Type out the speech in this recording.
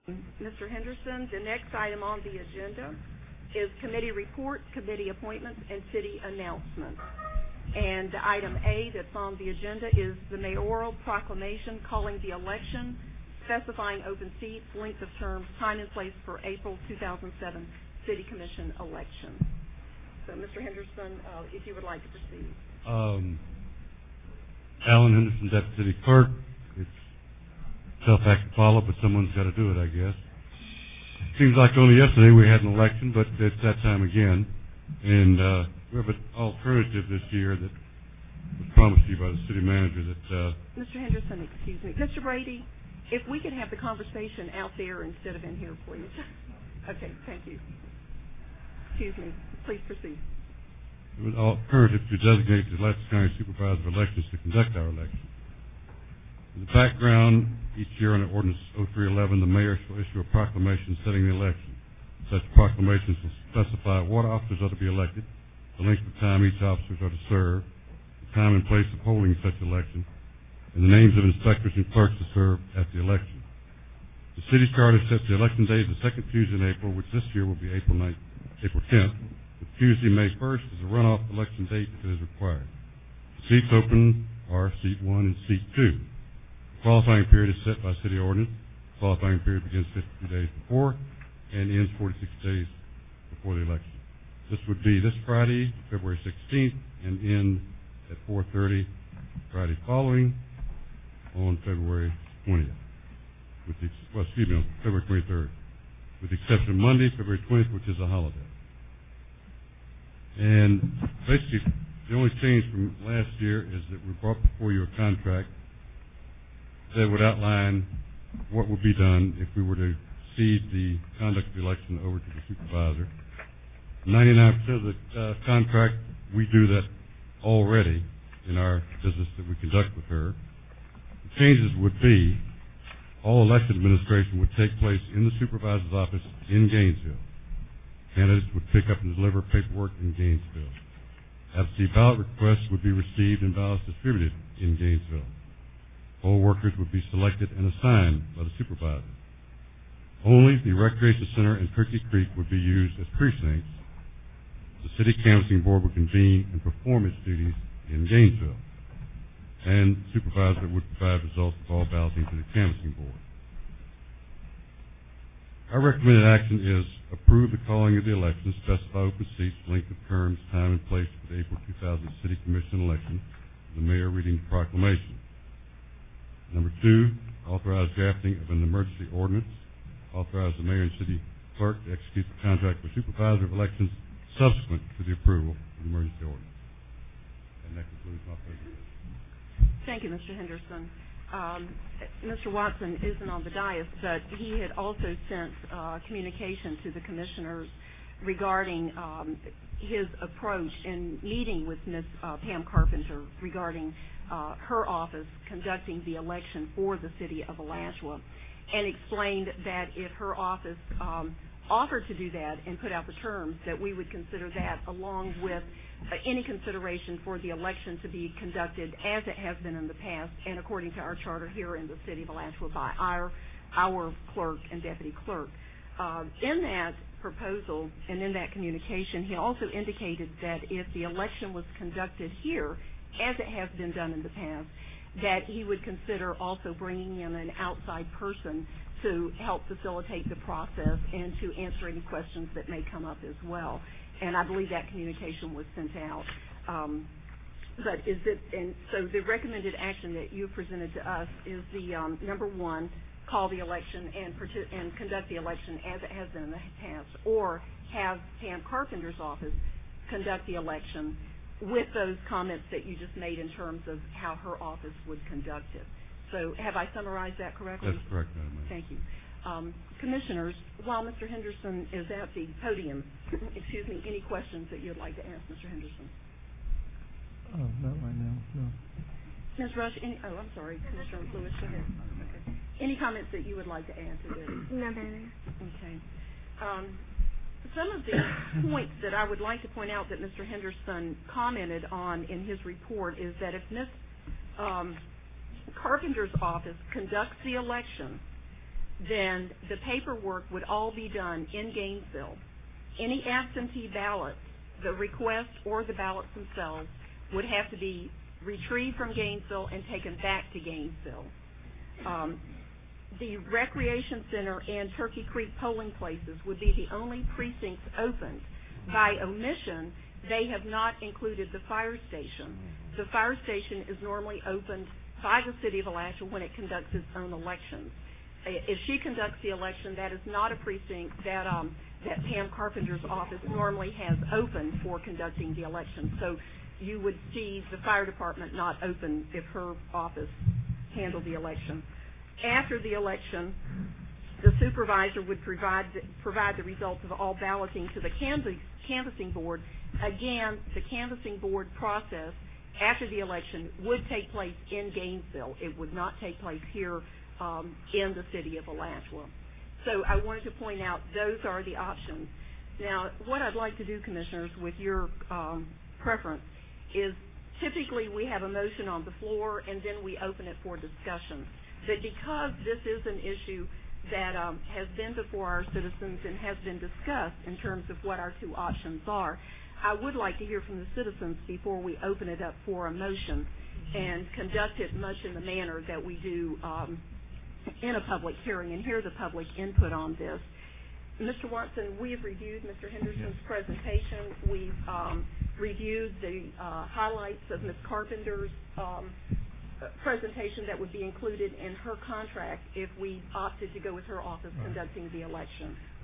Mr. Henderson, the next item on the agenda is committee reports, committee appointments, and city announcements. And item A that's on the agenda is the mayoral proclamation calling the election, specifying open seats, length of terms, time and place for April 2007 City Commission election. So, Mr. Henderson, if you would like to proceed. Alan Henderson, Deputy City Clerk. It's self-act to follow, but someone's got to do it, I guess. Seems like only yesterday we had an election, but it's that time again. And we have an alternative this year that was promised to you by the city manager that... Mr. Henderson, excuse me. Mr. Brady, if we could have the conversation out there instead of in here, please. Okay, thank you. Excuse me. Please proceed. It was an alternative to designate the Alachua County Supervisor of Elections to conduct our election. In the background, each year under Ordinance 0311, the mayor shall issue a proclamation setting the election. Such proclamations will specify what officers are to be elected, the length of time each officer are to serve, the time and place of holding such election, and the names of inspectors and clerks to serve at the election. The city charter sets the election day as the second Tuesday in April, which this year will be April 10th, with Tuesday, May 1st as a runoff election date if it is required. The seats open are Seat 1 and Seat 2. The qualifying period is set by city ordinance. The qualifying period begins 52 days before and ends 46 days before the election. This would be this Friday, February 16th, and end at 4:30 Friday following on February 20th. On February 23rd, with the exception of Monday, February 20th, which is a holiday. And basically, the only change from last year is that we brought before you a contract that would outline what would be done if we were to cede the conduct of the election over to the supervisor. 99% of the contract, we do that already in our business that we conduct with her. The changes would be all election administration would take place in the supervisor's office in Gainesville. Candidates would pick up and deliver paperwork in Gainesville. Absentee ballot requests would be received and ballots distributed in Gainesville. Poll workers would be selected and assigned by the supervisor. Only the Recreation Center and Turkey Creek would be used as precincts. The City Canvassing Board would convene and perform its duties in Gainesville. And the supervisor would provide results of all balloting to the Canvassing Board. Our recommended action is approve the calling of the election, specify open seats, length of terms, time and place for the April 2000 City Commission election, the mayor reading the proclamation. Number 2, authorize drafting of an emergency ordinance, authorize the mayor and city clerk to execute the contract with supervisor of elections subsequent to the approval of the emergency ordinance. And that concludes my presentation. Thank you, Mr. Henderson. Mr. Watson isn't on the dais, but he had also sent communication to the commissioners regarding his approach in meeting with Ms. Pam Carpenter regarding her office conducting the election for the city of Alachua, and explained that if her office offered to do that and put out the terms, that we would consider that along with any consideration for the election to be conducted as it has been in the past and according to our charter here in the city of Alachua by our clerk and deputy clerk. In that proposal and in that communication, he also indicated that if the election was conducted here as it has been done in the past, that he would consider also bringing in an outside person to help facilitate the process and to answer any questions that may come up as well. And I believe that communication was sent out. So the recommended action that you presented to us is the number 1, call the election and conduct the election as it has been in the past, or have Pam Carpenter's office conduct the election with those comments that you just made in terms of how her office would conduct it. So have I summarized that correctly? That's correct, Madam Mayor. Thank you. Commissioners, while Mr. Henderson is at the podium, excuse me, any questions that you'd like to ask Mr. Henderson? Not right now, no. Ms. Rush, I'm sorry, Commissioner Lewis, go ahead. Okay. Any comments that you would like to add to this? No, better. Okay. Some of the points that I would like to point out that Mr. Henderson commented on in his report is that if Ms. Carpenter's office conducts the election, then the paperwork would all be done in Gainesville. Any absentee ballots, the request or the ballots themselves, would have to be retrieved from Gainesville and taken back to Gainesville. The Recreation Center and Turkey Creek polling places would be the only precincts opened. By omission, they have not included the fire station. The fire station is normally opened by the City of Alachua when it conducts its own elections. If she conducts the election, that is not a precinct that Pam Carpenter's office normally has open for conducting the election. So you would see the fire department not open if her office handled the election. After the election, the supervisor would provide the results of all balloting to the canvassing board. Again, the canvassing board process after the election would take place in Gainesville. It would not take place here in the City of Alachua. So I wanted to point out those are the options. Now, what I'd like to do, Commissioners, with your preference, is typically we have a motion on the floor and then we open it for discussion. But because this is an issue that has been before our citizens and has been discussed in terms of what our two options are, I would like to hear from the citizens before we open it up for a motion and conduct it much in the manner that we do in a public hearing and hear the public input on this. Mr. Watson, we have reviewed Mr. Henderson's presentation. We've reviewed the highlights of Ms. Carpenter's presentation that would be included in her contract if we opted to go with her office conducting the election.